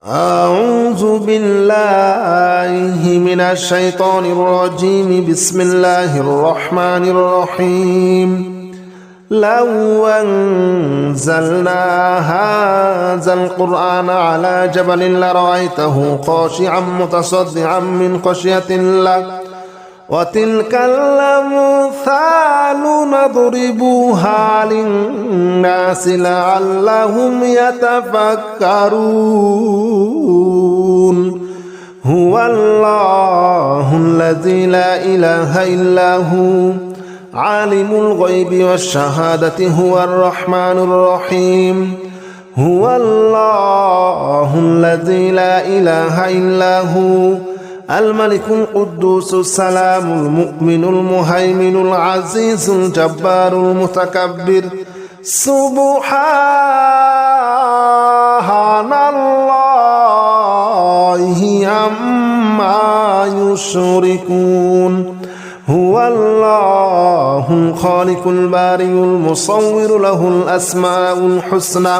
أعوذ بالله من الشيطان الرجيم. بسم الله الرحمن الرحيم. لو أنزلنا هذا القرآن على جبل لرأيته خاشعا متصدعا من خشية الله وتلك الأمثال نضربوها للناس لعلهم يتفكرون. هو الله الذي لا إله إلا هو عالم الغيب والشهادة هو الرحمن الرحيم. هو الله الذي لا إله إلا هو الملك القدوس السلام المؤمن المهيمن العزيز الجبار المتكبر. سبحان الله عما يشركون. هو الله الخالق البارئ المصور له الأسماء الحسنى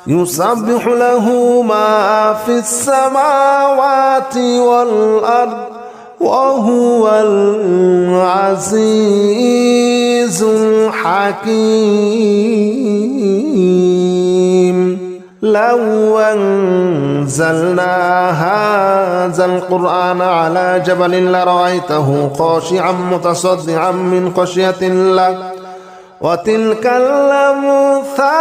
يسبح له ما في السماوات والأرض وهو العزيز الحكيم. لو أنزلنا هذا القرآن على جبل لرأيته خاشعا متصدعا من خشية الله وتلك الأمثال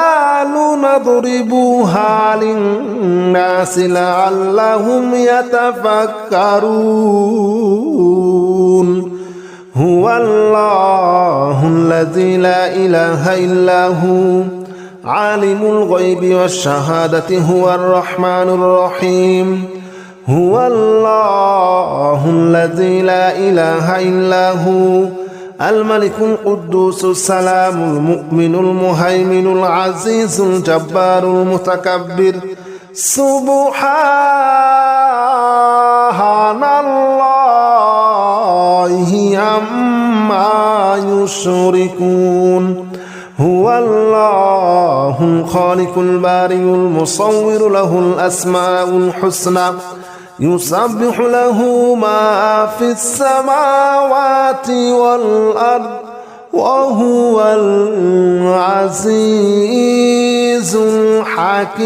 نضربوها للناس لعلهم يتفكرون. هو الله الذي لا إله إلا هو عالم الغيب والشهادة هو الرحمن الرحيم. هو الله الذي لا إله إلا هو الملك القدوس السلام المؤمن المهيمن العزيز الجبار المتكبر. سبحان الله عما يشركون. هو الله الخالق البارئ المصور له الأسماء الحسنى يسبح له ما في السماوات والأرض وهو العزيز الحكيم.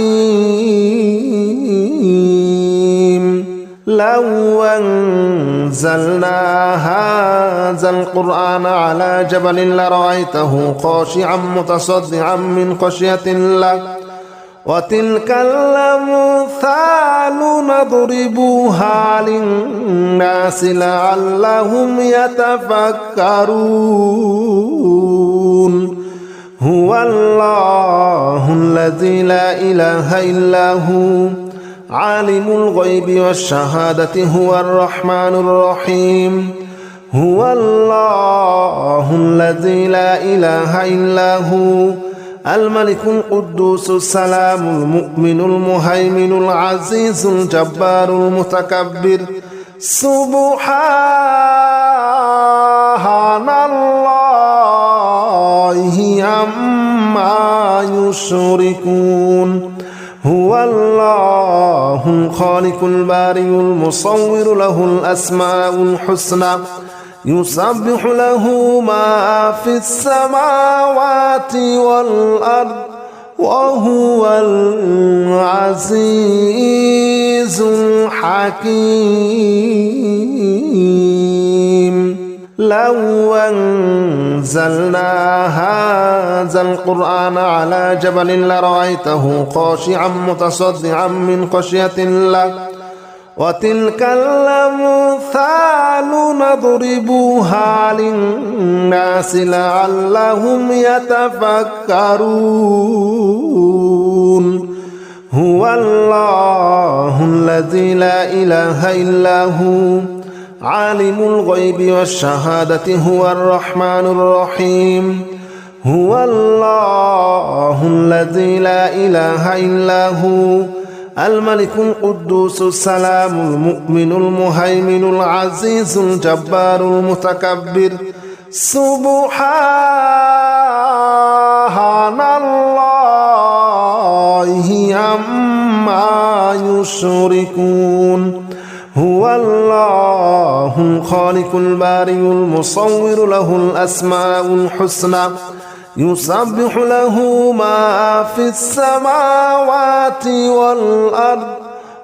لو أنزلنا هذا القرآن على جبل لرأيته خاشعا متصدعا من خشية الله وتلك الأمثال نضربوها للناس لعلهم يتفكرون. هو الله الذي لا إله إلا هو عالم الغيب والشهادة هو الرحمن الرحيم. هو الله الذي لا إله إلا هو الملك القدوس السلام المؤمن المهيمن العزيز الجبار المتكبر. سبحان الله عما يشركون. هو الله الخالق البارئ المصور له الأسماء الحسنى يسبح له ما في السماوات والأرض وهو العزيز الحكيم. لو أنزلنا هذا القرآن على جبل لرأيته خاشعا متصدعا من خشية الله وتلك الأمثال نضربوها للناس لعلهم يتفكرون. هو الله الذي لا إله إلا هو عالم الغيب والشهادة هو الرحمن الرحيم. هو الله الذي لا إله إلا هو الملك القدوس السلام المؤمن المهيمن العزيز الجبار المتكبر. سبحان الله عما يشركون هو الله الخالق البارئ المصور له الأسماء الحسنى يسبح له ما في السماوات والأرض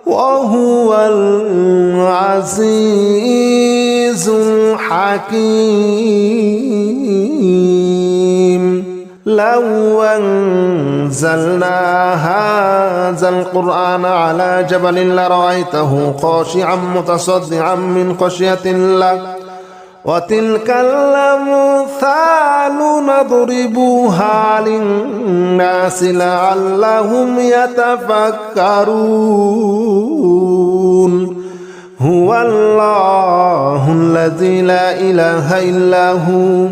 وهو العزيز الحكيم لو أنزلنا هذا القرآن على جبل لرأيته خاشعا متصدعا من خشية الله وتلك الأمثال نضربها للناس لعلهم يتفكرون هو الله الذي لا إله إلا هو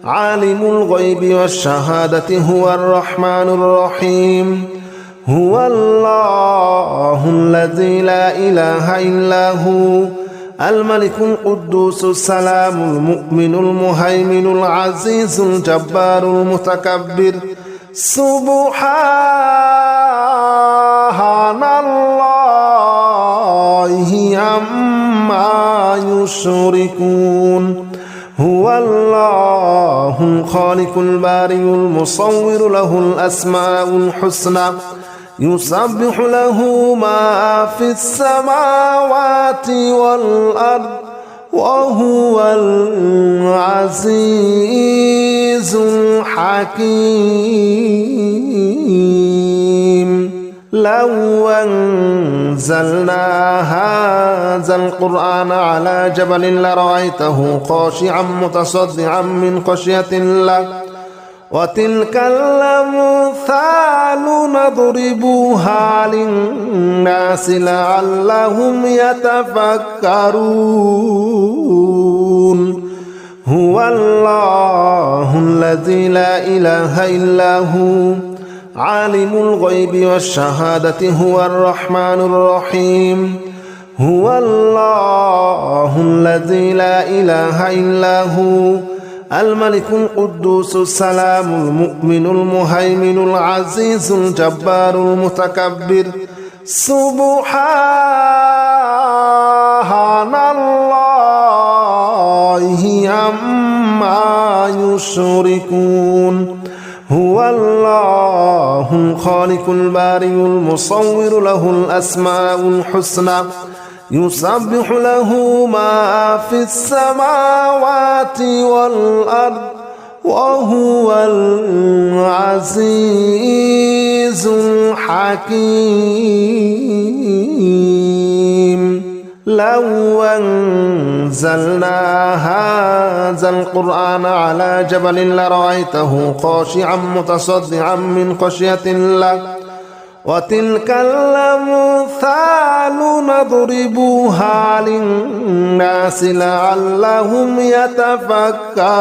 عالم الغيب والشهادة هو الرحمن الرحيم هو الله الذي لا إله إلا هو الملك القدوس السلام المؤمن المهيمن العزيز الجبار المتكبر سبحان الله عما يشركون هو الله الخالق البارئ المصور له الأسماء الحسنى يسبح له ما في السماوات والأرض وهو العزيز الحكيم لو أنزلنا هذا القرآن على جبل لرأيته خاشعا متصدعا من خشية الله وتلك الأمثال نضربها للناس لعلهم يتفكرون هو الله الذي لا إله إلا هو عالم الغيب والشهادة هو الرحمن الرحيم هو الله الذي لا إله إلا هو الملك القدوس السلام المؤمن المهيمن العزيز الجبار المتكبر سبحان الله عما يشركون هو الله الخالق البارئ المصور له الأسماء الحسنى يسبح له ما في السماوات والأرض وهو العزيز الحكيم لو أنزلنا هذا القرآن على جبل لرأيته خاشعا متصدعا من خشية الله وتلك الأمثال نضربها للناس لعلهم يتفكرون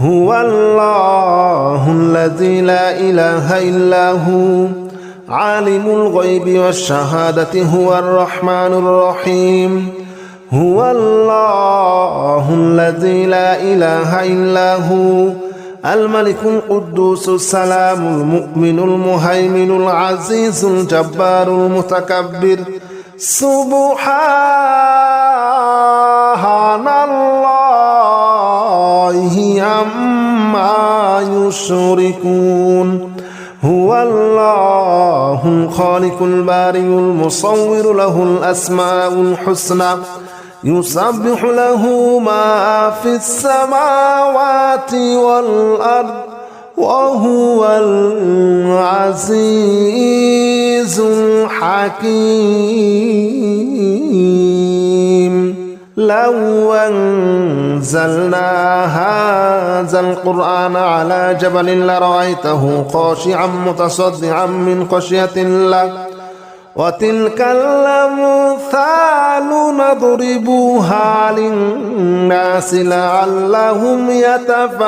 هو الله الذي لا إله إلا هو عالم الغيب والشهادة هو الرحمن الرحيم هو الله الذي لا إله إلا هو الملك القدوس السلام المؤمن المهيمن العزيز الجبار المتكبر سبحان الله عما يشركون هو الله الخالق البارئ المصور له الأسماء الحسنى يسبح له ما في السماوات والأرض وهو العزيز الحكيم لو أنزلنا هذا القرآن على جبل لرأيته خاشعا متصدعا من خشية الله وتلك الأمثال نضربها للناس لعلهم يتفكرون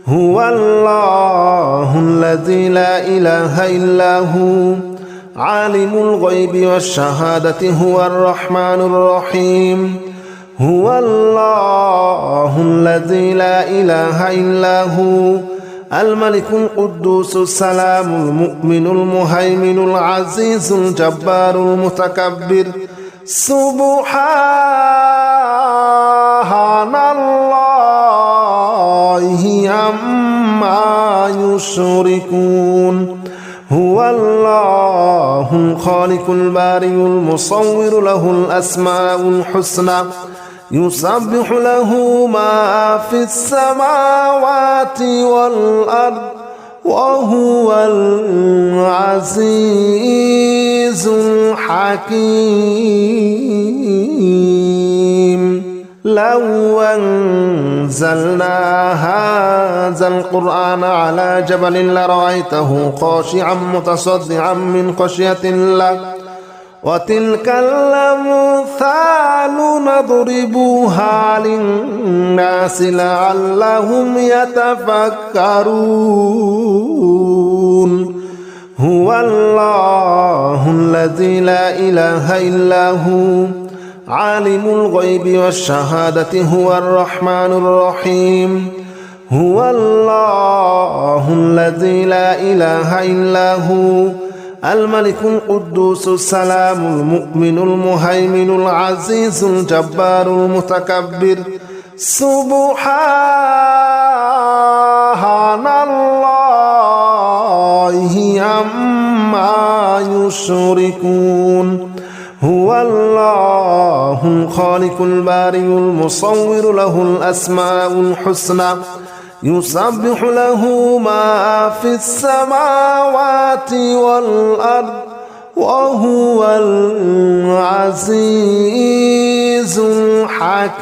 هو الله الذي لا إله إلا هو عالم الغيب والشهادة هو الرحمن الرحيم هو الله الذي لا إله إلا هو الملك القدوس السلام المؤمن المهيمن العزيز الجبار المتكبر سبحان الله عما يشركون هو الله الخالق البارئ المصور له الأسماء الحسنى يسبح له ما في السماوات والأرض وهو العزيز الحكيم لو أنزلنا هذا القرآن على جبل لرأيته خاشعا متصدعا من خشية الله وتلك الأمثال نضربها للناس لعلهم يتفكرون هو الله الذي لا إله إلا هو عالم الغيب والشهادة هو الرحمن الرحيم هو الله الذي لا إله إلا هو الملك القدوس السلام المؤمن المهيمن العزيز الجبار المتكبر سبحان الله عما يشركون هو الله الخالق البارئ المصور له الأسماء الحسنى يسبح له ما في السماوات والأرض وهو العزيز الحكيم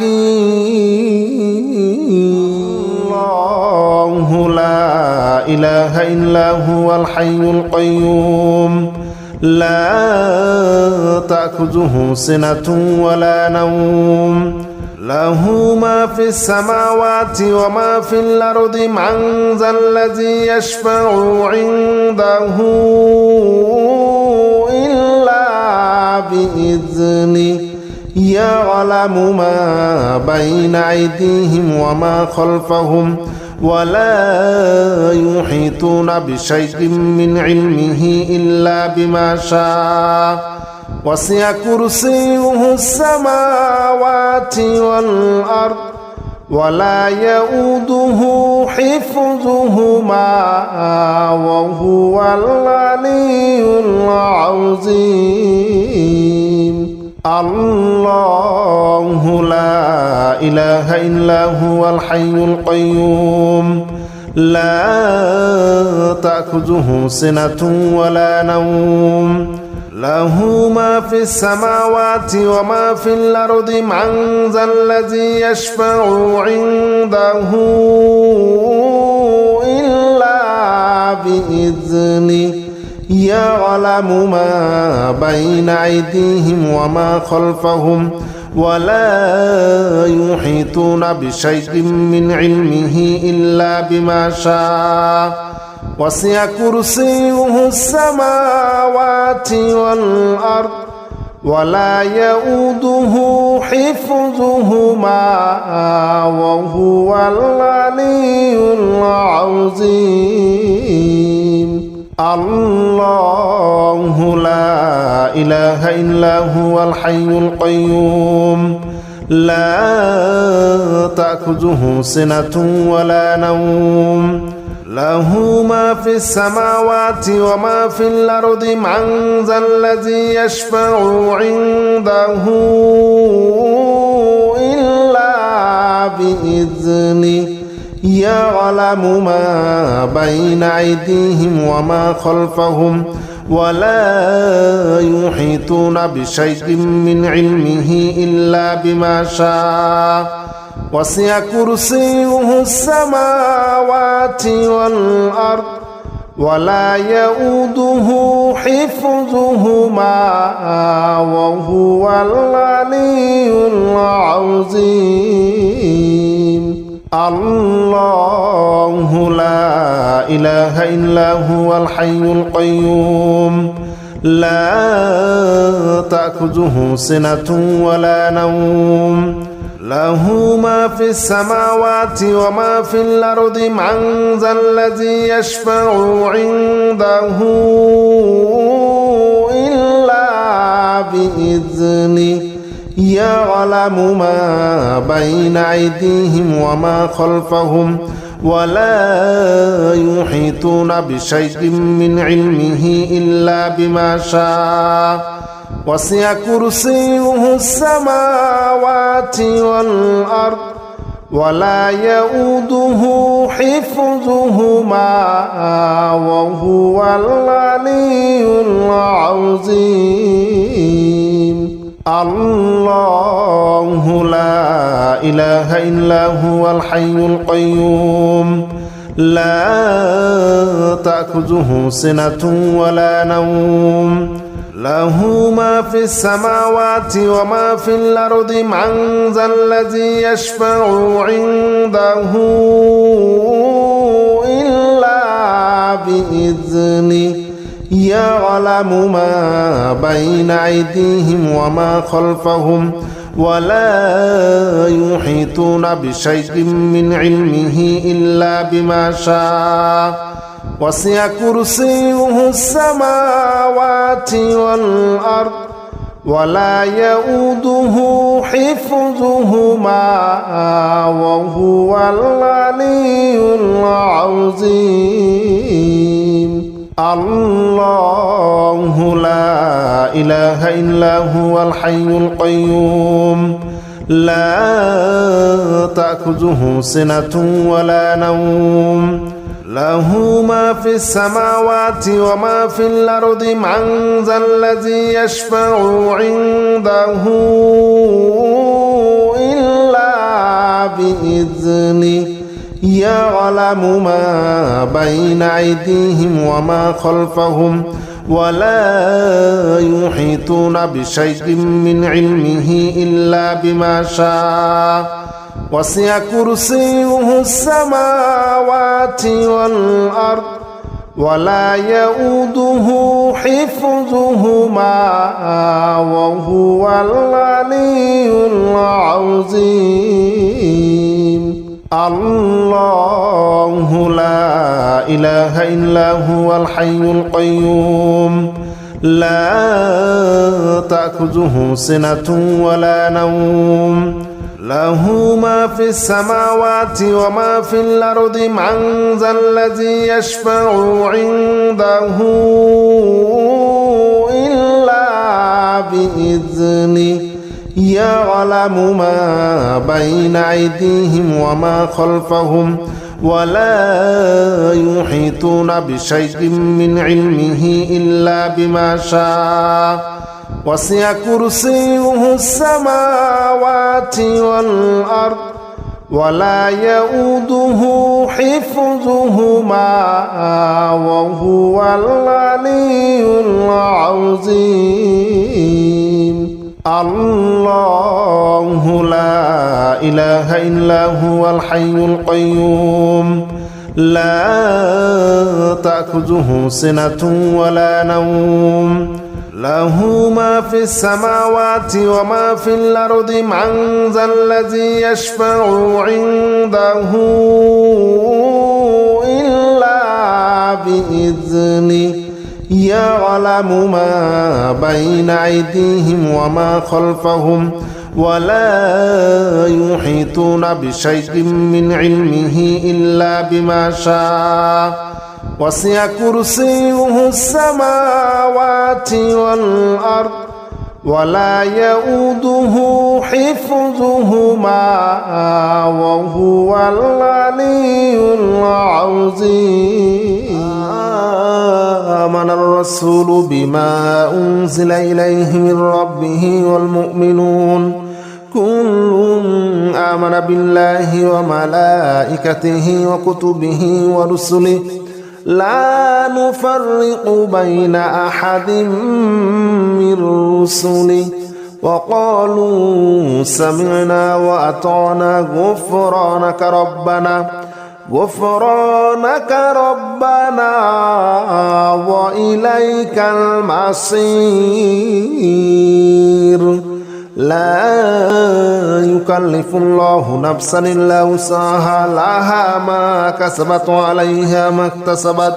الله لا إله إلا هو الحي القيوم لا تأخذه سنة ولا نوم له ما في السماوات وما في الأرض من ذا الذي يشفع عنده إلا بإذنه يعلم ما بين أيديهم وما خلفهم ولا يحيطون بشيء من علمه إلا بما شاء وسع كرسيه السماوات والأرض ولا يؤوده حفظهما وهو العلي العظيم الله لا إله إلا هو الحي القيوم لا تأخذه سنة ولا نوم له ما في السماوات وما في الأرض من ذا الذي يشفع عنده إلا بإذنه يعلم ما بين أيديهم وما خلفهم ولا يحيطون بشيء من علمه إلا بما شاء وسع كرسيه السماوات والأرض ولا يؤوده حفظهما وهو العلي العظيم الله لا إله إلا هو الحي القيوم لا تأخذه سنة ولا نوم له ما في السماوات وما في الأرض من ذا الذي يشفع عنده إلا بإذنه يعلم ما بين أيديهم وما خلفهم ولا يحيطون بشيء من علمه إلا بما شاء وسع كرسيه السماوات والأرض ولا يؤوده حفظهما وهو العلي العظيم الله لا إله إلا هو الحي القيوم لا تأخذه سنة ولا نوم له ما في السماوات وما في الأرض من ذا الذي يشفع عنده إلا بإذنه يعلم ما بين أيديهم وما خلفهم ولا يحيطون بشيء من علمه إلا بما شاء وسع كرسيه السماوات والأرض ولا يؤوده حفظهما وهو العلي العظيم الله لا إله إلا هو الحي القيوم لا تأخذه سنة ولا نوم له ما في السماوات وما في الأرض من ذا الذي يشفع عنده إلا بإذنه يعلم ما بين أيديهم وما خلفهم ولا يحيطون بشيء من علمه إلا بما شاء وسع كرسيه السماوات والأرض ولا يؤوده حفظهما وهو العلي العظيم الله لا إله إلا هو الحي القيوم لا تأخذه سنة ولا نوم له ما في السماوات وما في الأرض من ذا الذي يشفع عنده إلا بإذنه يعلم ما بين أيديهم وما خلفهم ولا يحيطون بشيء من علمه إلا بما شاء وسع كرسيه السماوات والأرض ولا يؤوده حفظهما وهو العلي العظيم الله لا إله إلا هو الحي القيوم لا تأخذه سنة ولا نوم له ما في السماوات وما في الأرض من ذا الذي يشفع عنده إلا بإذنه يعلم ما بين أيديهم وما خلفهم ولا يحيطون بشيء من علمه إلا بما شاء وسع كرسيه السماوات والأرض ولا يؤوده حفظهما وهو العلي العظيم الله لا إله إلا هو الحي القيوم لا تأخذه سنة ولا نوم له ما في السماوات وما في الأرض من ذا الذي يشفع عنده إلا بإذنه يعلم ما بين أيديهم وما خلفهم ولا يحيطون بشيء من علمه إلا بما شاء وسع كرسيه السماوات والأرض ولا يؤوده حفظهما وهو العلي العظيم آمن الرسول بما أنزل إليه من ربه والمؤمنون كل آمن بالله وملائكته وكتبه ورسله لا نفرق بين أحد من رسله وقالوا سمعنا وأطعنا غفرانك ربنا وإليك المصير لا يكلف الله نفسا إلا وسعها لها ما كسبت وعليها ما اكتسبت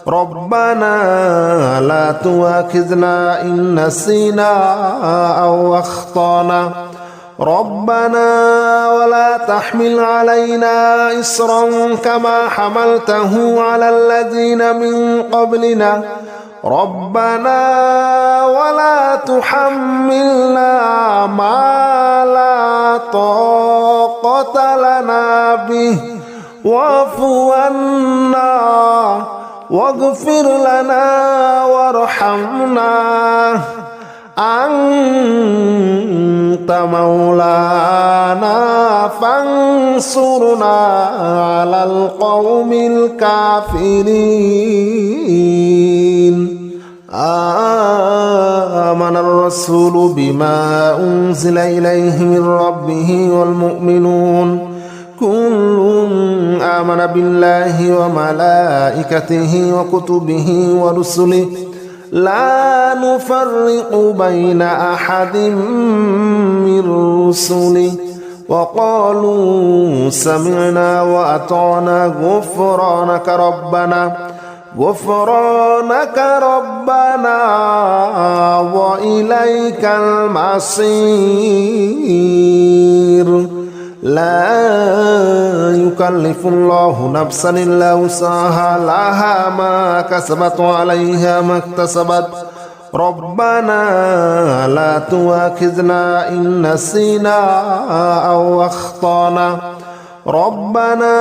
ربنا لا تؤاخذنا إن نسينا أو أخطأنا ربنا ولا تحمل علينا إصرا كما حملته على الذين من قبلنا ربنا ولا تحملنا ما لا طاقة لنا به واعف عنا واغفر لنا وارحمنا أنت مولانا فانصرنا على القوم الكافرين آمن الرسول بما أنزل إليه من ربه والمؤمنون كل آمن بالله وملائكته وكتبه ورسله لا نفرق بين أحد من رسله وقالوا سمعنا وأطعنا غفرانك ربنا وإليك المصير لا يكلف الله نفسا إلا وسعها لها ما كسبت وعليها ما اكتسبت ربنا لا تؤاخذنا إن نسينا أو أخطأنا ربنا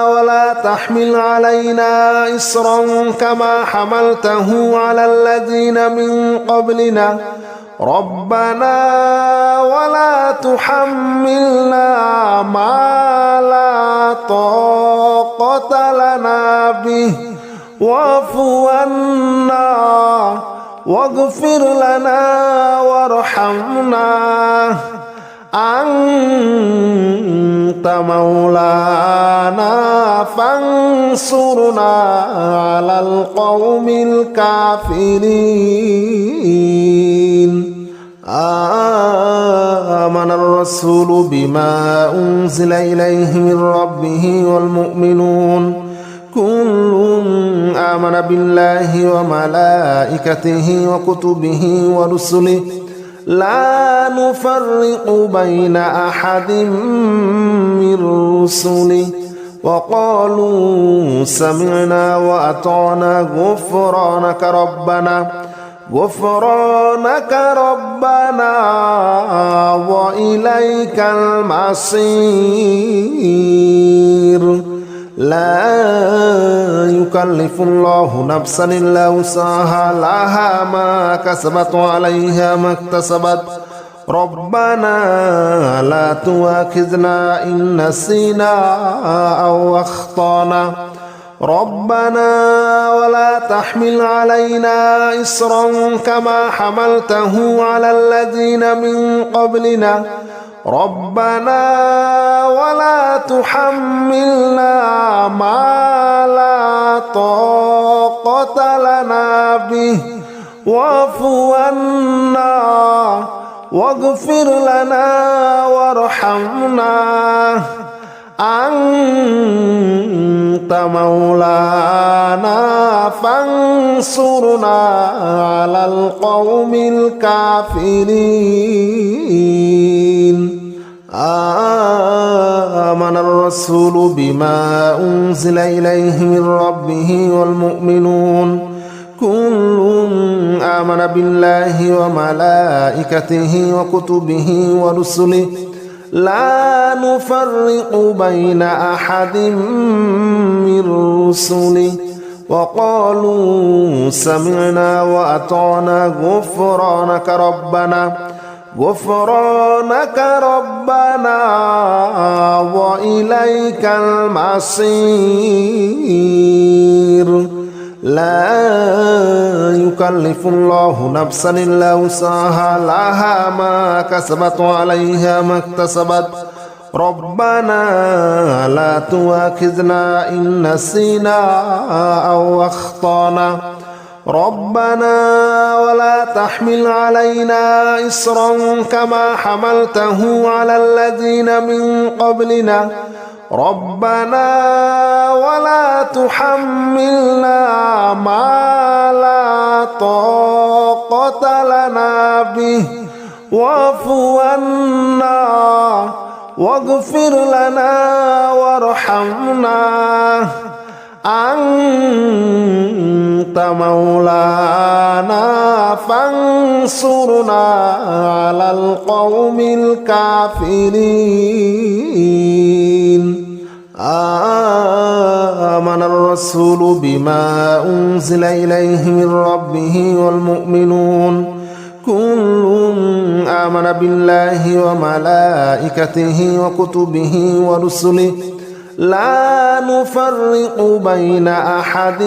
ولا تحمل علينا إصرا كما حملته على الذين من قبلنا ربنا ولا تحملنا ما لا طاقة لنا به واعف عنا واغفر لنا وارحمنا أنت مولانا فانصرنا على القوم الكافرين آمن الرسول بما أنزل إليه من ربه والمؤمنون كل آمن بالله وملائكته وكتبه ورسله لا نفرق بين أحد من رسله وقالوا سمعنا وأطعنا غفرانك ربنا وإليك المصير لا يكلف الله نفسا إلا وسعها لها ما كسبت وعليها ما اكتسبت ربنا لا تؤاخذنا إن نسينا أو أخطأنا ربنا ولا تحمل علينا إصرا كما حملته على الذين من قبلنا ربنا ولا تحملنا ما لا طاقة لنا به واعف عنا واغفر لنا وارحمنا أنت مولانا فانصرنا على القوم الكافرين آمن الرسول بما أنزل إليه من ربه والمؤمنون كل آمن بالله وملائكته وكتبه ورسله لا نفرق بين أحد من رسله وقالوا سمعنا وأطعنا غفرانك ربنا وإليك المصير لا يكلف الله نفسا إلا وسعها لها ما كسبت وعليها ما اكتسبت ربنا لا تؤاخذنا إن نسينا أو أخطأنا ربنا ولا تحمل علينا إصرا كما حملته على الذين من قبلنا ربنا ولا تحملنا ما لا طاقة لنا به واعف عنا واغفر لنا وارحمنا أنت مولانا فانصرنا على القوم الكافرين آمن الرسول بما أنزل إليه من ربه والمؤمنون كل آمن بالله وملائكته وكتبه ورسله لا نفرق بين أحد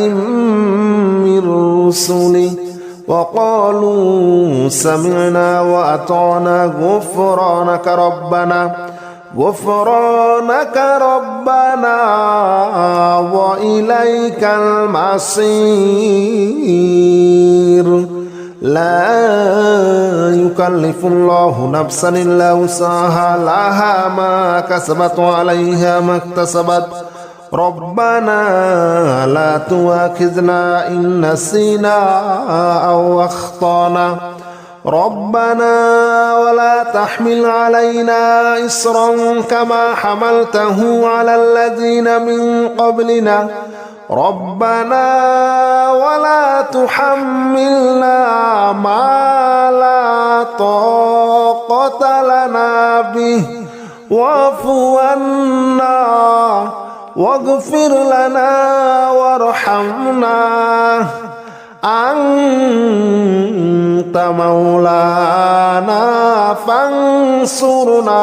من رسله وقالوا سمعنا وأطعنا غفرانك ربنا وإليك المصير لا يكلف الله نفسا إلا وسعها لها ما كسبت وعليها ما اكتسبت ربنا لا تؤاخذنا إن نسينا أو أخطأنا ربنا ولا تحمل علينا إصرا كما حملته على الذين من قبلنا ربنا ولا تحملنا ما لا طاقة لنا به واعف عنا واغفر لنا وارحمنا أنت مولانا فانصرنا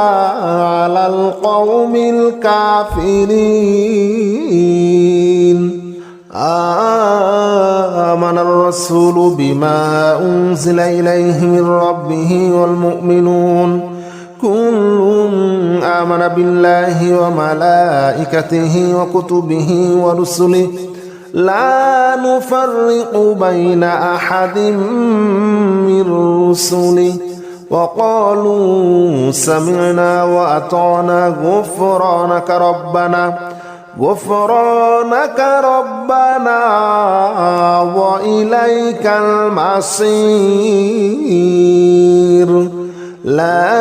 على القوم الكافرين آمن الرسول بما أنزل إليه من ربه والمؤمنون كل آمن بالله وملائكته وكتبه ورسله لا نفرق بين أحد من رسله وقالوا سمعنا وأطعنا غفرانك ربنا وإليك المصير لا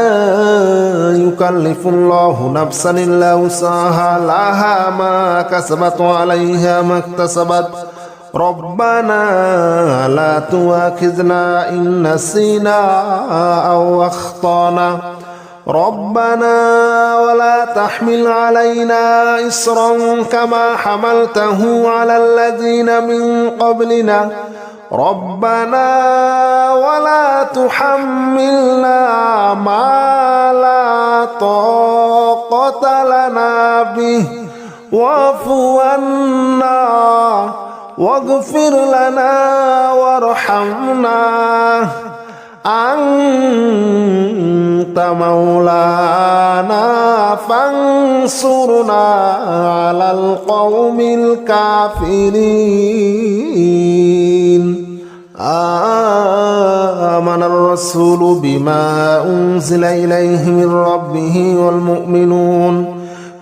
يكلف الله نفسا إلا وسعها لها ما كسبت وعليها ما اكتسبت ربنا لا تؤاخذنا إن نسينا أو أخطأنا ربنا ولا تحمل علينا إصرا كما حملته على الذين من قبلنا ربنا ولا تحملنا ما لا طاقة لنا به واعف عنا واغفر لنا وارحمنا أنت مولانا فانصرنا على القوم الكافرين آمن الرسول بما أنزل إليه من ربه والمؤمنون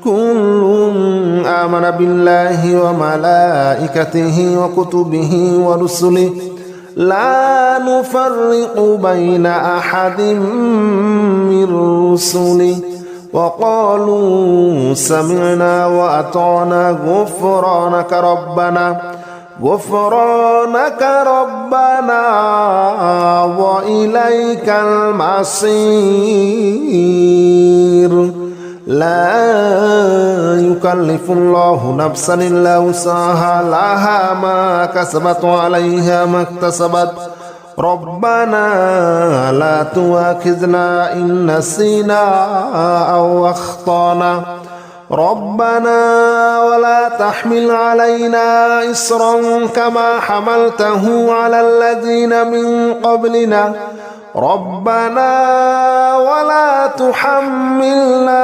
كل آمن بالله وملائكته وكتبه ورسله لا نفرق بين أحد من رسله وقالوا سمعنا وأطعنا غفرانك ربنا وإليك المصير لا يكلف الله نفسا إلا وسعها لها ما كسبت وعليها ما اكتسبت ربنا لا تؤاخذنا إن نسينا أو أخطأنا ربنا ولا تحمل علينا إصرا كما حملته على الذين من قبلنا ربنا ولا تحملنا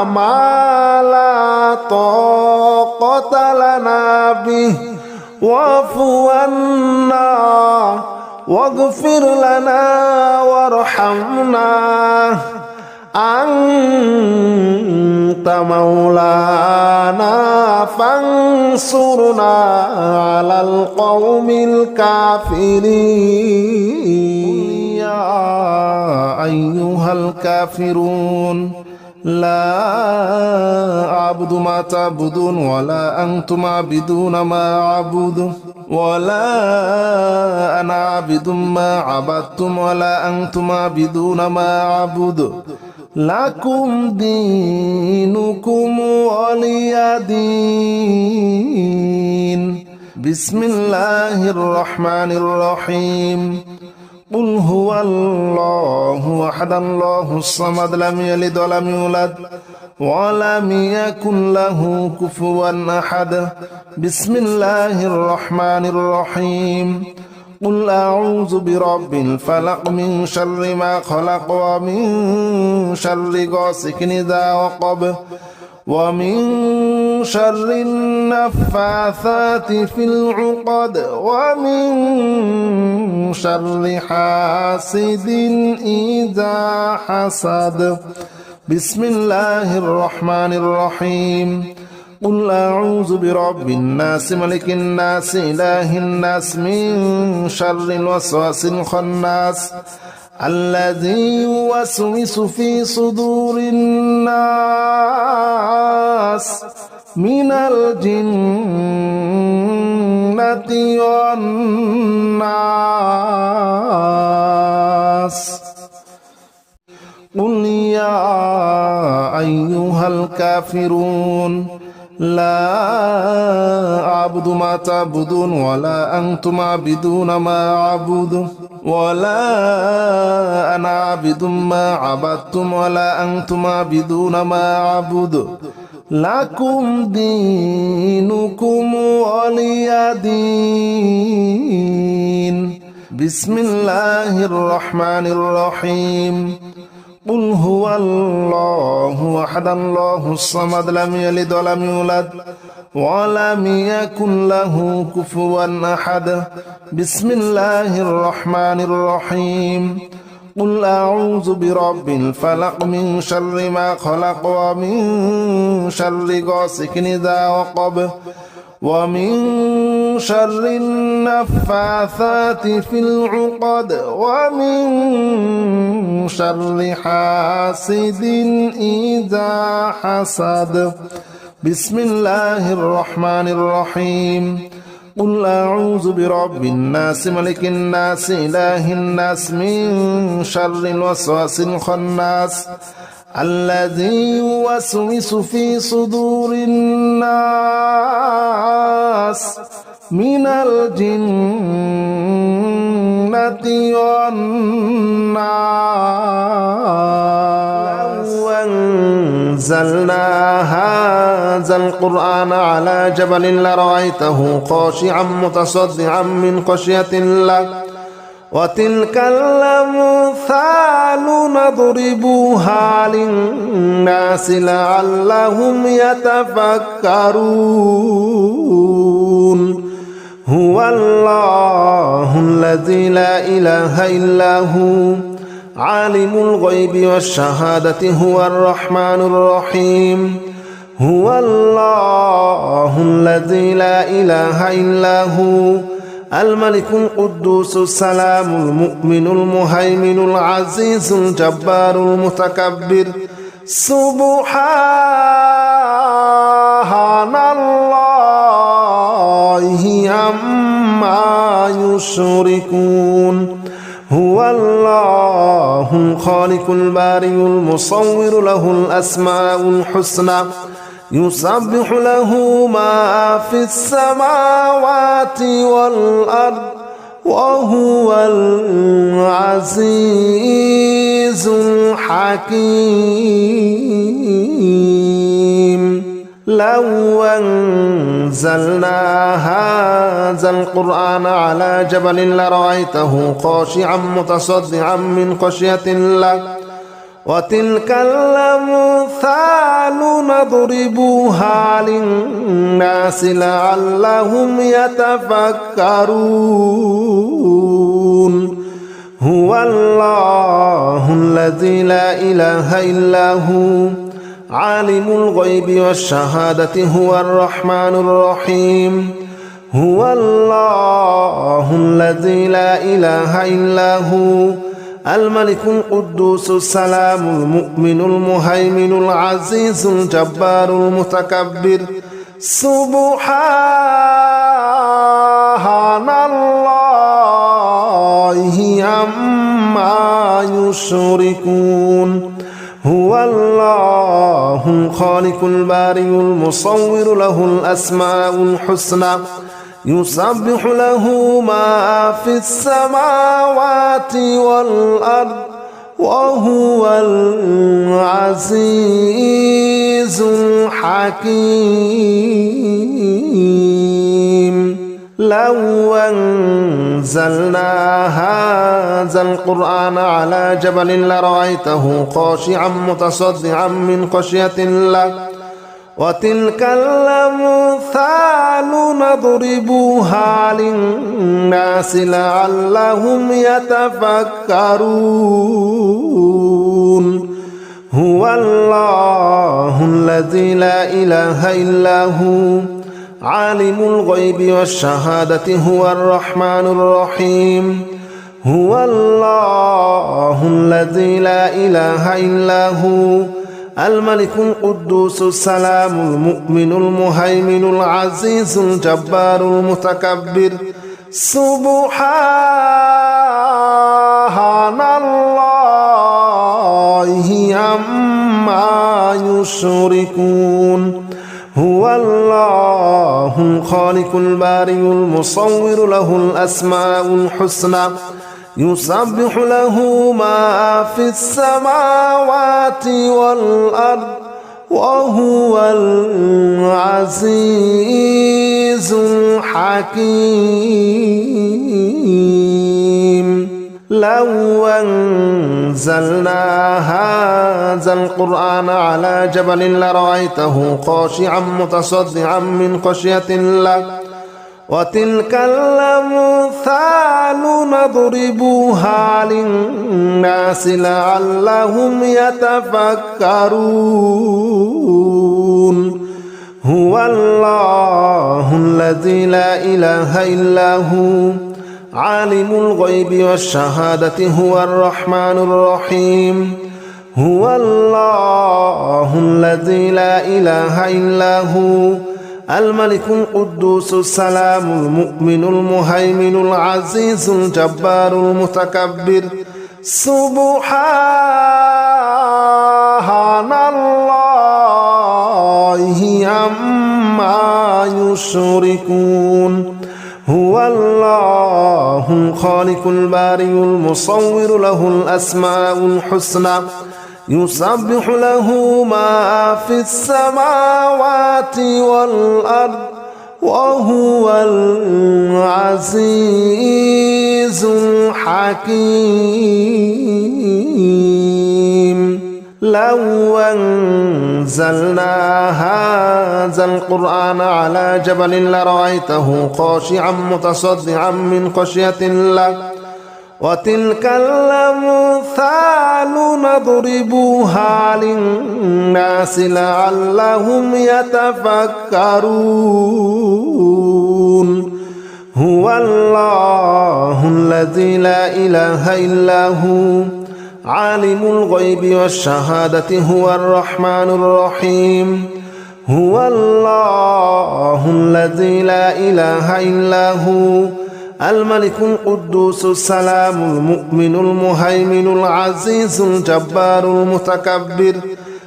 ما لا طاقة لنا به واعف عنا واغفر لنا وارحمنا أنت مولانا فانصرنا على القوم الكافرين يا أيها الكافرون لا أعبد ما تعبدون ولا أنتم عابدون ما أعبد ولا أنا عابد ما عبدتم ولا أنتم عابدون ما أعبد لكم دينكم ولي دين. بسم الله الرحمن الرحيم. قل هو الله أحد الله الصمد لم يلد ولم يولد ولم يكن له كفوا أحد. بسم الله الرحمن الرحيم. قل أعوذ برب الفلق من شر ما خلق ومن شر غاسق إذا وقب ومن شر النفاثات في العقد ومن شر حاسد إذا حسد. بسم الله الرحمن الرحيم. قل أعوذ برب الناس ملك الناس إله الناس من شر الوسواس الخناس الذي يوسوس في صدور الناس من الجنة والناس. قل يا أيها الكافرون لا أعبد ما تعبدون ولا أنتم عابدون ما أعبد ولا أنا عابد ما عبدتم ولا أنتم عابدون ما أعبد لكم دينكم ولي دين. بسم الله الرحمن الرحيم. قل هو الله أحد الله الصمد لم يلد ولم يولد ولم يكن له كفوا أحد. بسم الله الرحمن الرحيم. قل أعوذ برب الفلق من شر ما خلق ومن شر غاسق إذا وقب ومن شر النفاثات في العقد ومن شر حاسد إذا حسد. بسم الله الرحمن الرحيم. قل أعوذ برب الناس ملك الناس إله الناس من شر الوسواس الخناس الذي يوسوس في صدور الناس من الجنة والناس. لو أنزلنا هذا القرآن على جبل لرأيته خاشعا متصدعا من خشية الله وتلك الأمثال نضربها للناس لعلهم يتفكرون. هو الله الذي لا إله إلا هو عالم الغيب والشهادة هو الرحمن الرحيم. هو الله الذي لا إله إلا هو الملك القدوس السلام المؤمن المهيمن العزيز الجبار المتكبر. سبحان الله عما يشركون. هو الله الخالق البارئ المصور له الأسماء الحسنى يسبح له ما في السماوات والأرض وهو العزيز الحكيم. لو أنزلنا هذا القرآن على جبل لرأيته خاشعا متصدعا من خشية الله وتلك الأمثال نضربها للناس لعلهم يتفكرون هو الله الذي لا إله إلا هو عالم الغيب والشهادة هو الرحمن الرحيم هو الله الذي لا إله إلا هو الملك القدوس السلام المؤمن المهيمن العزيز الجبار المتكبر سبحان الله عما يشركون هو الله الخالق البارئ المصور له الأسماء الحسنى يسبح له ما في السماوات والأرض وهو العزيز الحكيم لو أنزلنا هذا القرآن على جبل لرأيته خاشعا متصدعا من خشية الله وتلك الأمثال نضربها للناس لعلهم يتفكرون هو الله الذي لا إله إلا هو عالم الغيب والشهادة هو الرحمن الرحيم هو الله الذي لا إله إلا هو الملك القدوس السلام المؤمن المهيمن العزيز الجبار المتكبر سبحان الله عما يشركون هو الله الخالق البارئ المصور له الأسماء الحسنى يسبح له ما في السماوات والأرض وهو العزيز الحكيم لو أنزلنا هذا القرآن على جبل لرأيته خاشعا متصدعا من خشية الله وتلك الأمثال نضربها للناس لعلهم يتفكرون هو الله الذي لا إله إلا هو عالم الغيب والشهادة هو الرحمن الرحيم هو الله الذي لا إله إلا هو الملك القدوس السلام المؤمن المهيمن العزيز الجبار المتكبر سبحان الله عما يشركون هو الله الخالق البارئ المصور له الأسماء الحسنى يسبح له ما في السماوات والأرض وهو العزيز الحكيم لو أنزلنا هذا القرآن على جبل لرأيته خاشعا متصدعا من خشية الله وتلك الأمثال نضربها للناس لعلهم يتفكرون هو الله الذي لا إله إلا هو عالم الغيب والشهادة هو الرحمن الرحيم هو الله الذي لا إله إلا هو الملك القدوس السلام المؤمن المهيمن العزيز الجبار المتكبر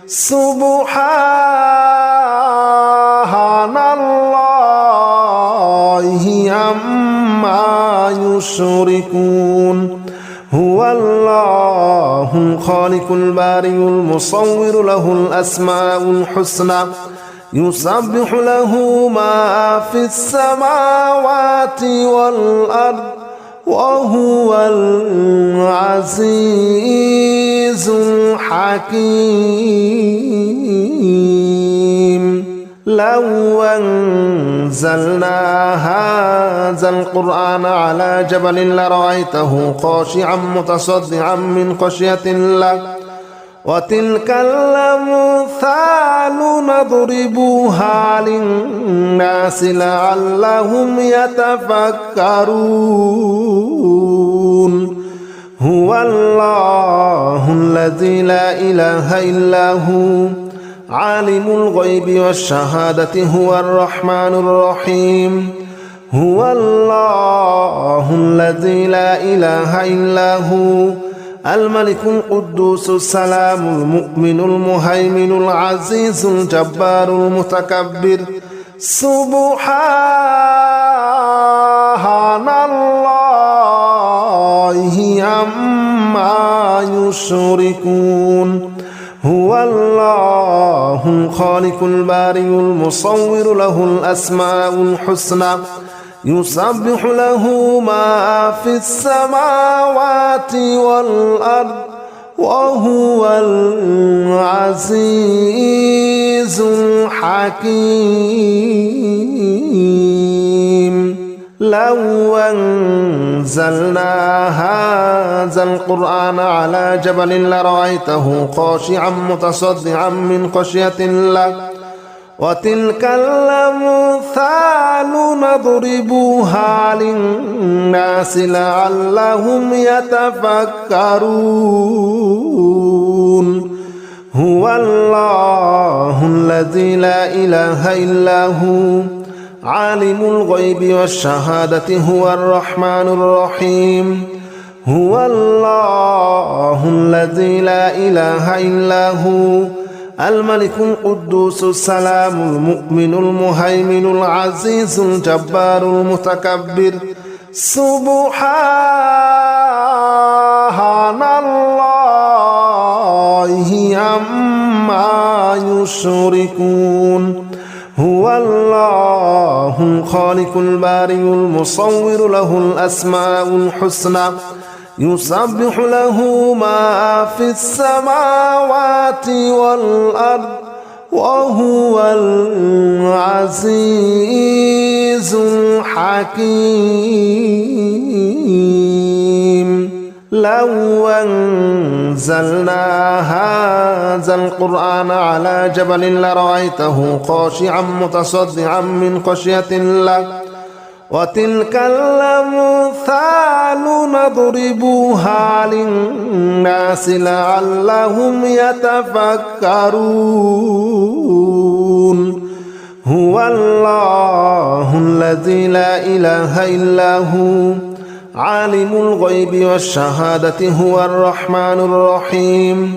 سبحان الله عما يشركون هو الله الخالق البارئ المصور له الأسماء الحسنى يسبح له ما في السماوات والأرض وهو العزيز الحكيم لو أنزلنا هذا القرآن على جبل لرأيته خاشعا متصدعا من خشية الله وتلك الأمثال نضربها للناس لعلهم يتفكرون هو الله الذي لا إله إلا هو عالم الغيب والشهادة هو الرحمن الرحيم هو الله الذي لا إله إلا هو الملك القدوس السلام المؤمن المهيمن العزيز الجبار المتكبر سبحان الله عما يشركون هو الله الخالق البارئ المصور له الأسماء الحسنى يسبح له ما في السماوات والأرض وهو العزيز الحكيم لو أنزلنا هذا القرآن على جبل لرأيته خاشعا متصدعا من خشية الله وتلك الأمثال نضربها للناس لعلهم يتفكرون هو الله الذي لا إله إلا هو عالم الغيب والشهادة هو الرحمن الرحيم هو الله الذي لا إله إلا هو الملك القدوس السلام المؤمن المهيمن العزيز الجبار المتكبر سبحان الله عما يشركون هو الله الخالق البارئ المصور له الأسماء الحسنى يسبح له ما في السماوات والأرض وهو العزيز الحكيم لو أنزلنا هذا القرآن على جبل لرأيته خاشعا متصدعا من خشية الله وتلك الأمثال نضربها للناس لعلهم يتفكرون هو الله الذي لا إله إلا هو عالم الغيب والشهادة هو الرحمن الرحيم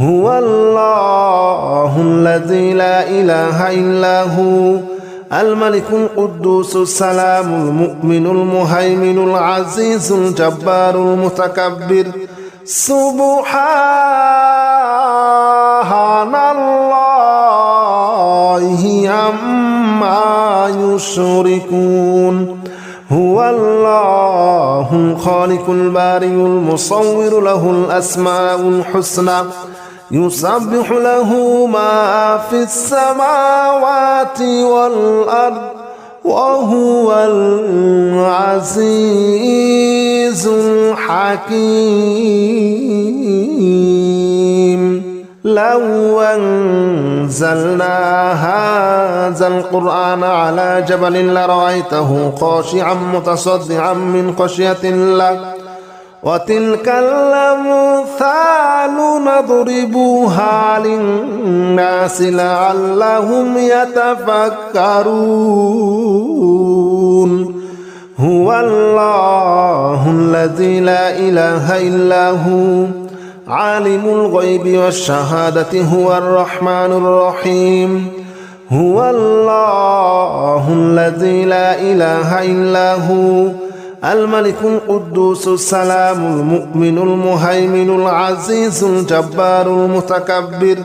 هو الله الذي لا إله إلا هو الملك القدوس السلام المؤمن المهيمن العزيز الجبار المتكبر سبحان الله عما يشركون هو الله الخالق البارئ المصور له الأسماء الحسنى يسبح له ما في السماوات والأرض وهو العزيز الحكيم لو أنزلنا هذا القرآن على جبل لرأيته خاشعا متصدعا من خشية الله وتلك الأمثال نضربها للناس لعلهم يتفكرون هو الله الذي لا إله إلا هو عالم الغيب والشهادة هو الرحمن الرحيم هو الله الذي لا إله إلا هو الملك القدوس السلام المؤمن المهيمن العزيز الجبار المتكبر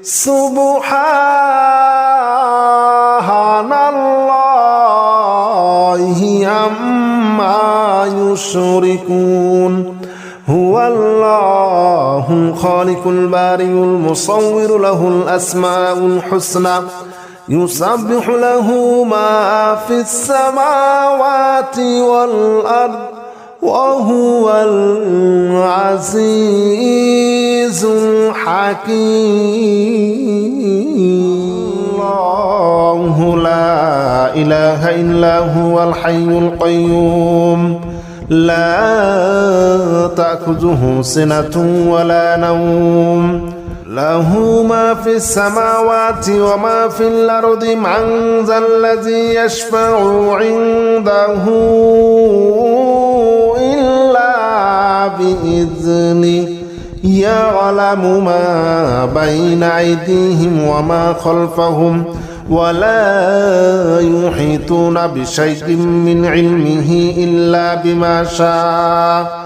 سبحان الله عما يشركون هو الله الخالق البارئ المصور له الأسماء الحسنى يسبح له ما في السماوات والأرض وهو العزيز الحكيم الله لا إله إلا هو الحي القيوم لا تأخذه سنة ولا نوم له ما في السماوات وما في الأرض من ذا الذي يشفع عنده إلا بإذنه يعلم ما بين أيديهم وما خلفهم ولا يحيطون بشيء من علمه إلا بما شاء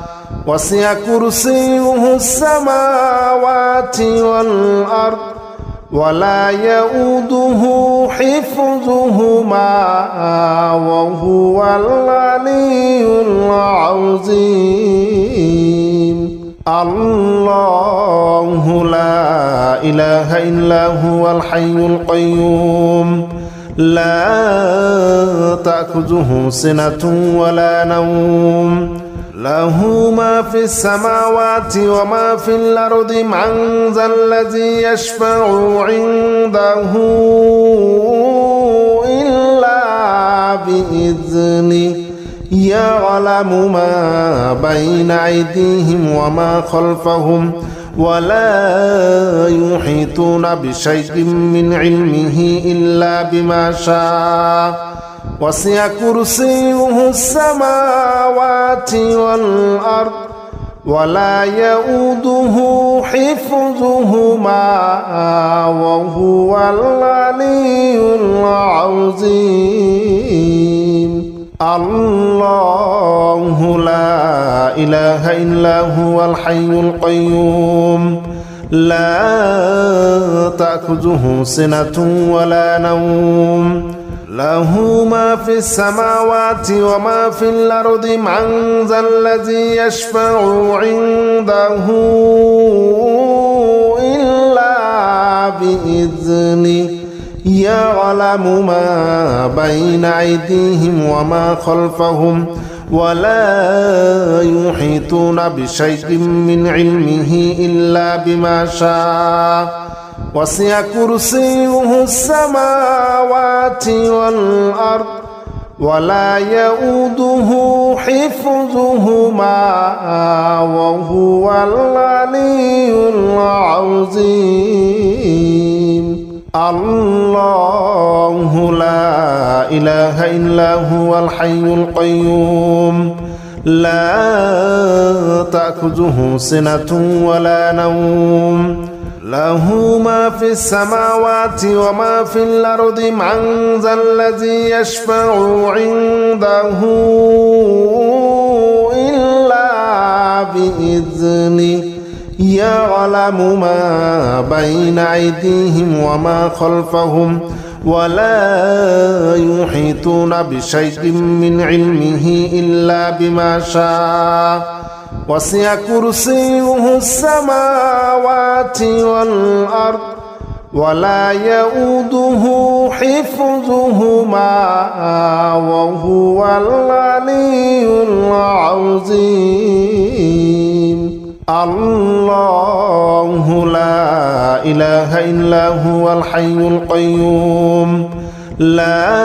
وسع كرسيه السماوات والأرض ولا يؤوده حفظهما وهو العلي العظيم الله لا إله إلا هو الحي القيوم لا تأخذه سنة ولا نوم له ما في السماوات وما في الأرض من ذا الذي يشفع عنده إلا بإذنه يعلم ما بين أيديهم وما خلفهم ولا يحيطون بشيء من علمه إلا بما شاء وسع كرسيه السماوات والأرض ولا يؤوده حفظهما وهو العلي العظيم الله لا إله إلا هو الحي القيوم لا تأخذه سنة ولا نوم له ما في السماوات وما في الأرض من ذا الذي يشفع عنده إلا بإذنه يعلم ما بين أيديهم وما خلفهم ولا يحيطون بشيء من علمه إلا بما شاء وسع كرسيه السماوات والأرض ولا يؤوده حفظهما وهو العلي العظيم الله لا إله إلا هو الحي القيوم لا تأخذه سنة ولا نوم له ما في السماوات وما في الأرض من ذا الذي يشفع عنده إلا بإذنه يعلم ما بين أيديهم وما خلفهم ولا يحيطون بشيء من علمه إلا بما شاء وسع كرسيه السماوات والأرض ولا يؤوده حفظهما وهو العلي العظيم الله لا إله إلا هو الحي القيوم لا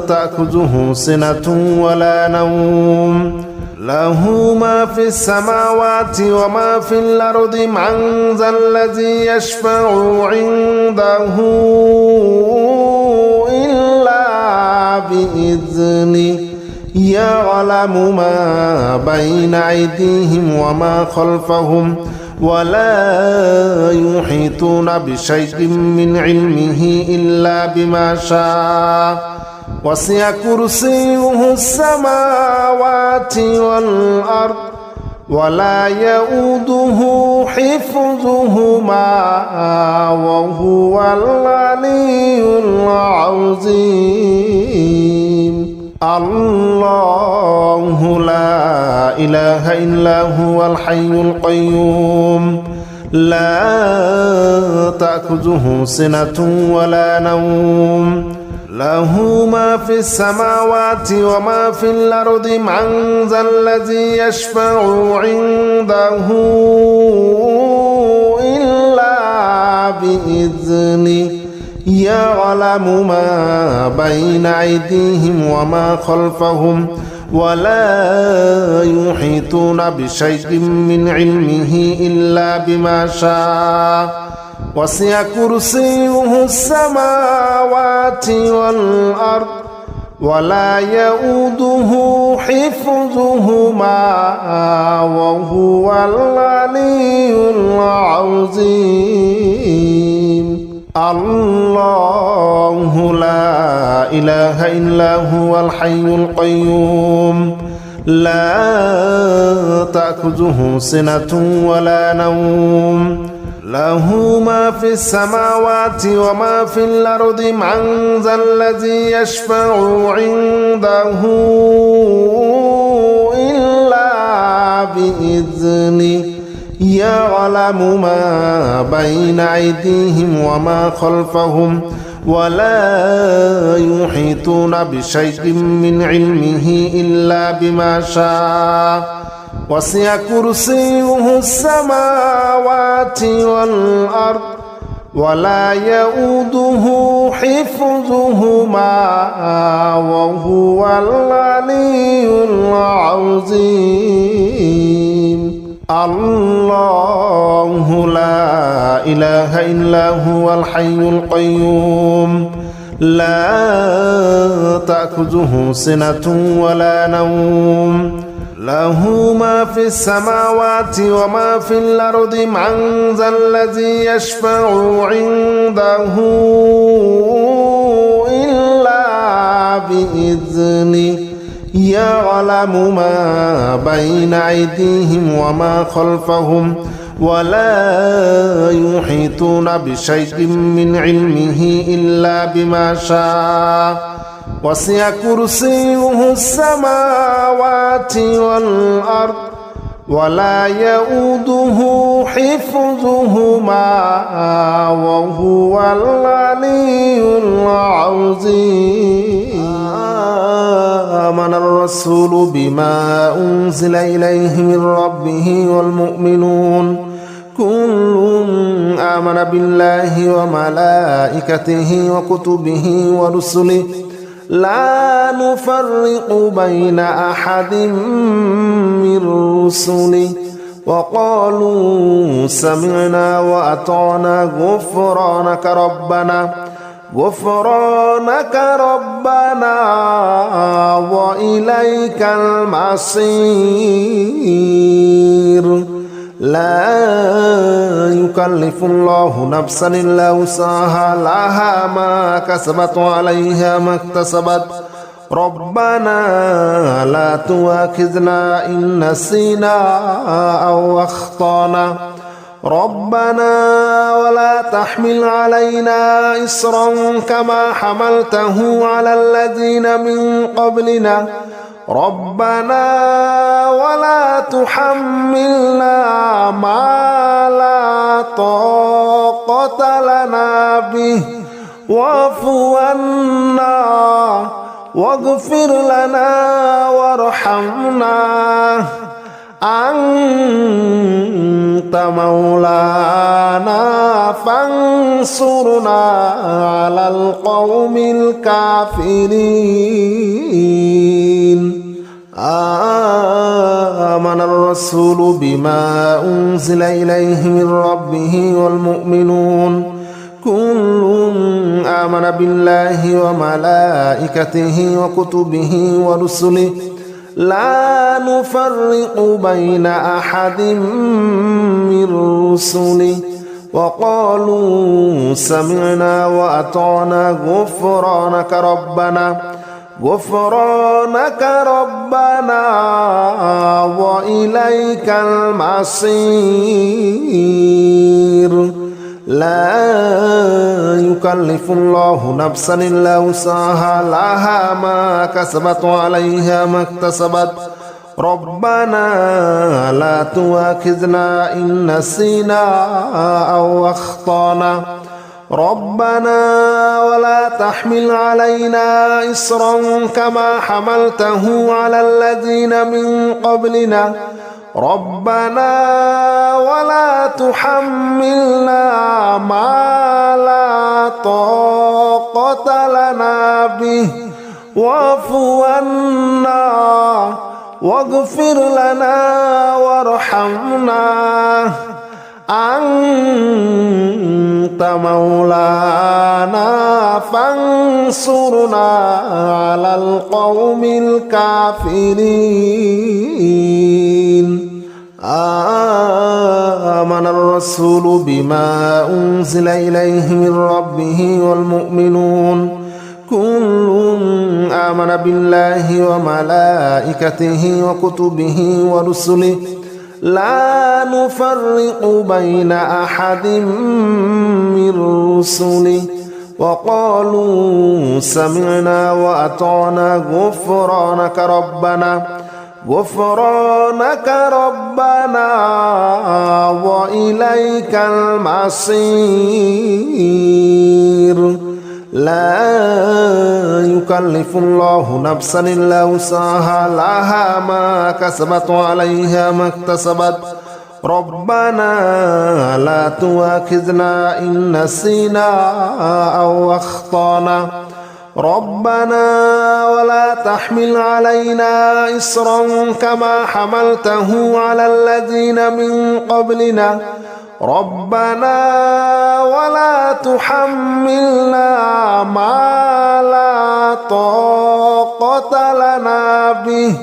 تأخذه سنة ولا نوم له ما في السماوات وما في الأرض من ذا الذي يشفع عنده إلا بإذنه يعلم ما بين أيديهم وما خلفهم ولا يحيطون بشيء من علمه إلا بما شاء وسع كرسيه السماوات والأرض ولا يؤوده حفظهما وهو العلي العظيم الله لا إله إلا هو الحي القيوم لا تأخذه سنة ولا نوم له ما في السماوات وما في الأرض من ذا الذي يشفع عنده إلا بإذنه يعلم ما بين أيديهم وما خلفهم ولا يحيطون بشيء من علمه إلا بما شاء وسع كرسيه السماوات والأرض ولا يؤوده حفظهما وهو العلي العظيم الله لا إله إلا هو الحي القيوم لا تأخذه سنة ولا نوم له ما في السماوات وما في الأرض من ذا الذي يشفع عنده إلا بإذنه يعلم ما بين أيديهم وما خلفهم ولا يحيطون بشيء من علمه إلا بما شاء وسع كرسيه السماوات والأرض ولا يؤوده حفظهما وهو العلي العظيم الله لا إله إلا هو الحي القيوم لا تأخذه سنة ولا نوم له ما في السماوات وما في الأرض من ذا الذي يشفع عنده إلا بإذنه يعلم ما بين أيديهم وما خلفهم ولا يحيطون بشيء من علمه إلا بما شاء وسع كرسيه السماوات والأرض ولا يؤوده حفظهما وهو العلي العظيم آمن الرسول بما أنزل إليه من ربه والمؤمنون كل آمن بالله وملائكته وكتبه ورسله لا نفرق بين أحد من رسله وقالوا سمعنا وأطعنا غفرانك ربنا وإليك المصير لا يكلف الله نفسا إلا وسعها لها ما كسبت وعليها ما اكتسبت ربنا لا تؤاخذنا إن نسينا أو أخطأنا ربنا ولا تحمل علينا إصرا كما حملته على الذين من قبلنا ربنا ولا تحملنا ما لا طاقة لنا به واعف عنا واغفر لنا وارحمنا أنت مولانا فانصرنا على القوم الكافرين آمن الرسول بما أنزل إليه من ربه والمؤمنون كل آمن بالله وملائكته وكتبه ورسله لا نفرق بين أحد من رسله وقالوا سمعنا وأطعنا غفرانك ربنا وإليك المصير لا يكلف الله نفسا إلا وسعها لها ما كسبت وعليها ما اكتسبت ربنا لا تؤاخذنا إن نسينا أو أخطأنا ربنا ولا تحمل علينا إصرا كما حملته على الذين من قبلنا ربنا ولا تحملنا ما لا طاقة لنا به واعف عنا واغفر لنا وارحمنا أنت مولانا فانصرنا على القوم الكافرين آمن الرسول بما أنزل إليه من ربه والمؤمنون كل آمن بالله وملائكته وكتبه ورسله لا نفرق بين أحد من رسله وقالوا سمعنا وأطعنا غفرانك ربنا وإليك المصير لا يكلف الله نفسا إلا وسعها لها ما كسبت وعليها ما اكتسبت ربنا لا تؤاخذنا إن نسينا أو أخطأنا ربنا ولا تحمل علينا إصرا كما حملته على الذين من قبلنا ربنا ولا تحملنا ما لا طاقة لنا به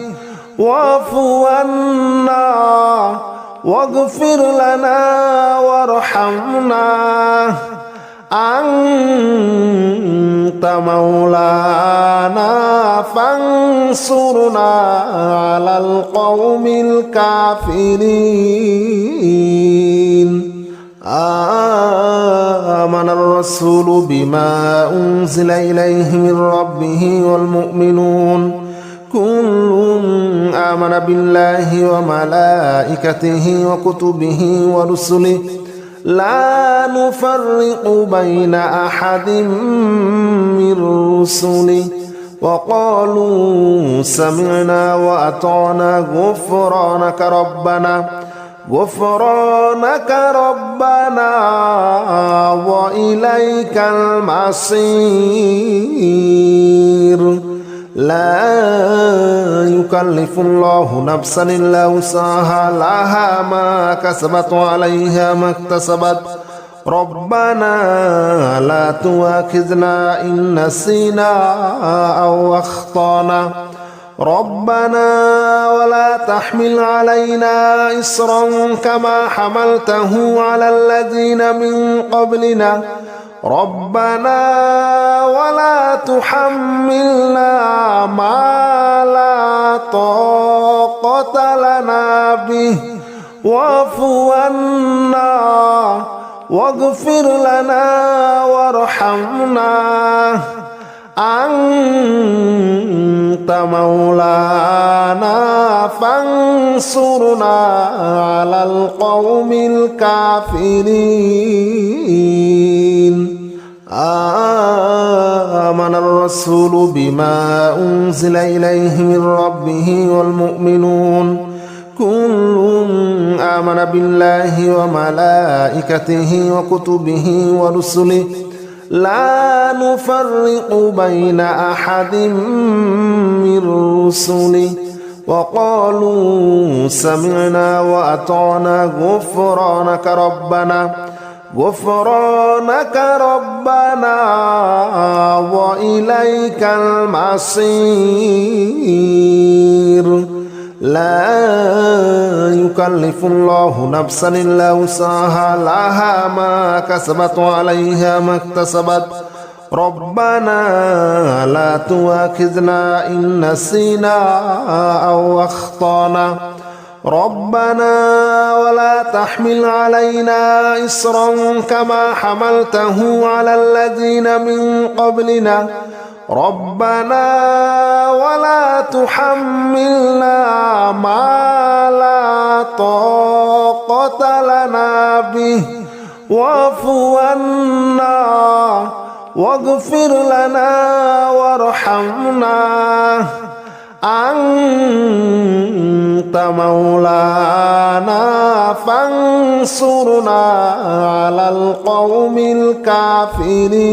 واعف عنا واغفر لنا وارحمنا أنت مولانا فانصرنا على القوم الكافرين آمن الرسول بما أنزل إليه من ربه والمؤمنون كل آمن بالله وملائكته وكتبه ورسله لا نفرق بين أحد من رسله وقالوا سمعنا وأطعنا غفرانك ربنا وإليك المصير لا يكلف الله نفسا إلا وسعها لها ما كسبت وعليها ما اكتسبت ربنا لا تؤاخذنا إن نسينا أو أخطأنا ربنا ولا تحمل علينا إصرا كما حملته على الذين من قبلنا ربنا ولا تحملنا ما لا طاقة لنا به واعف عنا واغفر لنا وارحمنا أنت مولانا فانصرنا على القوم الكافرين آمن الرسول بما أنزل إليه من ربه والمؤمنون كل آمن بالله وملائكته وكتبه ورسله لا نفرق بين أحد من رسله وقالوا سمعنا وأطعنا غفرانك ربنا وإليك المصير لا يكلف الله نفسا إلا وسعها لها ما كسبت وعليها ما اكتسبت ربنا لا تؤاخذنا إن نسينا أو أخطأنا ربنا ولا تحمل علينا إصرا كما حملته على الذين من قبلنا ربنا ولا تحملنا ما واعف عنا واغفر لنا وارحمنا أنت مولانا فانصرنا على القوم الكافرين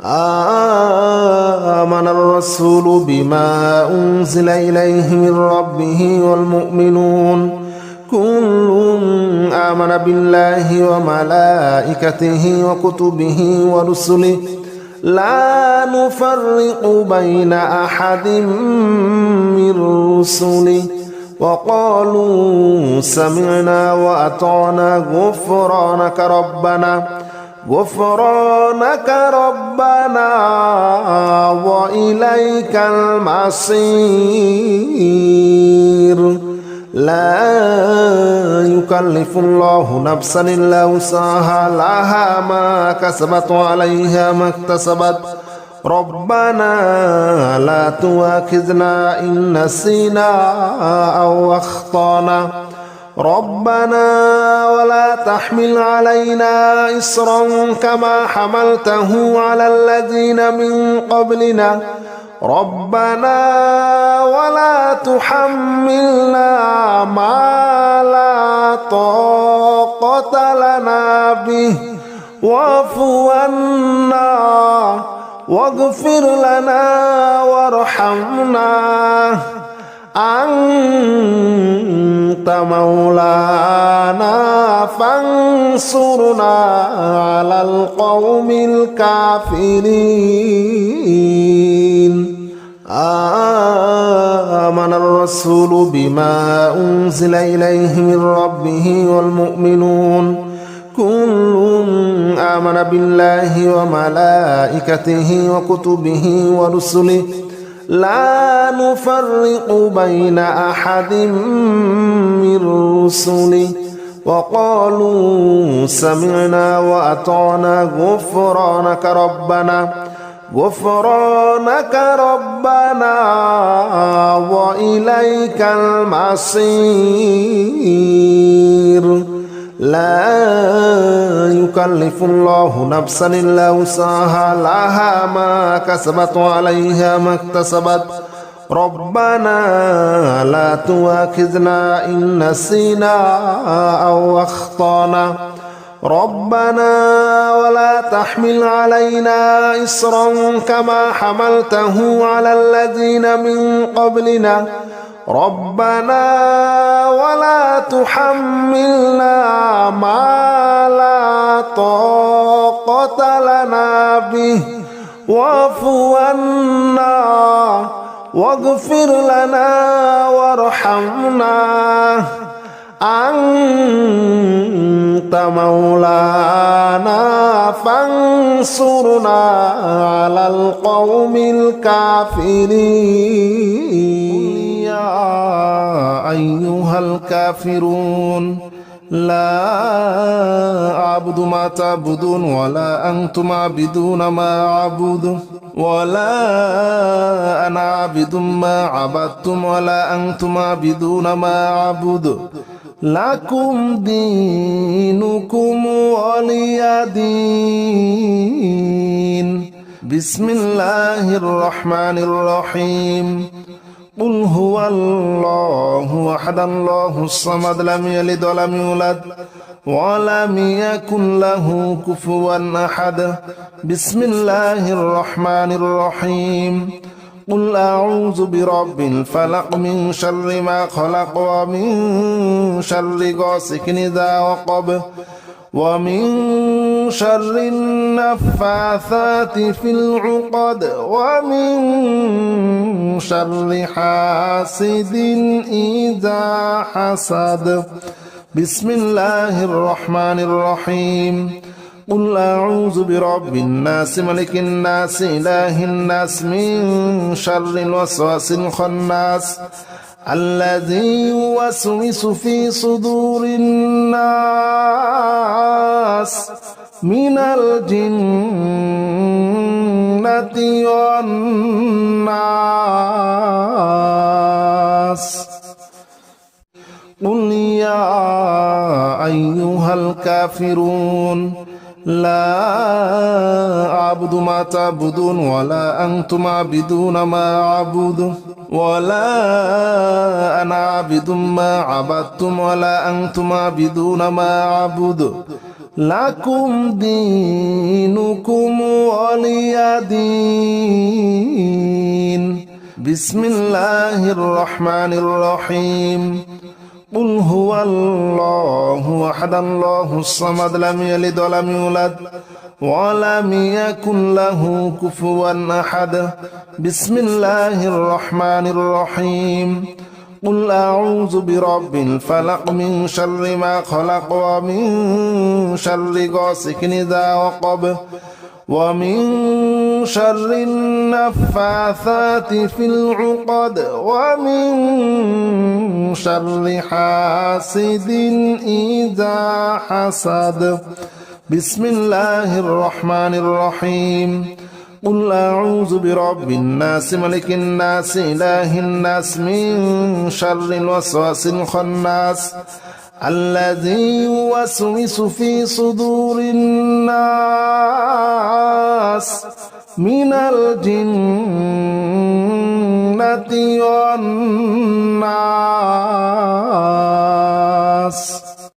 آمن الرسول بما أنزل إليه من ربه والمؤمنون كل آمن بالله وملائكته وكتبه ورسله لا نفرق بين أحد من رسله وقالوا سمعنا وأطعنا غفرانك ربنا وإليك المصير لا يكلف الله نفسا إلا وسعها لها ما كسبت وعليها ما اكتسبت ربنا لا تؤاخذنا إن نسينا أو أخطأنا ربنا ولا تحمل علينا إصرا كما حملته على الذين من قبلنا ربنا ولا تحملنا ما لا طاقة لنا به واعف عنا واغفر لنا وارحمنا أنت مولانا فانصرنا على القوم الكافرين آمن الرسول بما أنزل إليه من ربه والمؤمنون كل آمن بالله وملائكته وكتبه ورسله لا نفرق بين أحد من رسله وقالوا سمعنا وأطعنا غفرانك ربنا وإليك المصير لا يكلف الله نفسا إلا وسعها لها ما كسبت وعليها ما اكتسبت ربنا لا تؤاخذنا إن نسينا أو أخطأنا ربنا ولا تحمل علينا إصرا كما حملته على الذين من قبلنا ربنا ولا تحملنا ما لا طاقة لنا به واعف عنا واغفر لنا وارحمنا أنت مولانا فانصرنا على القوم الكافرين يا أيها الكافرون لا أعبد ما تعبدون ولا أنتم عابدون ما أعبد ولا أنا عابد ما عبدتم ولا أنتم عابدون ما أعبد لكم دينكم ولي دين بسم الله الرحمن الرحيم قل هو الله أحد الله الصمد لم يلد ولم يولد ولم يكن له كفوا أحد بسم الله الرحمن الرحيم قل أعوذ برب الفلق من شر ما خلق ومن شر غاسق إذا وقب ومن شر النفاثات في العقد ومن شر حاسد إذا حسد بسم الله الرحمن الرحيم قل أعوذ برب الناس ملك الناس إله الناس من شر الوسواس الخناس الذي يوسوس في صدور الناس من الجنة والناس قل يا أيها الكافرون لا أعبد ما تعبدون ولا أنتم عابدون ما أعبد ولا أنا عابد ما عبدتم ولا أنتم عابدون ما أعبد لكم دينكم ولي دين بسم الله الرحمن الرحيم قل هو الله أحد الله الصمد لم يلد ولم يولد ولم يكن له كفوا أحد بسم الله الرحمن الرحيم قل أعوذ برب الفلق من شر ما خلق ومن شر غاسق إذا وقب ومن شر النفاثات في العقد ومن شر حاسد إذا حسد بسم الله الرحمن الرحيم قل أعوذ برب الناس ملك الناس إله الناس من شر الوسواس الخناس الذي يوسوس في صدور الناس من الجنة والناس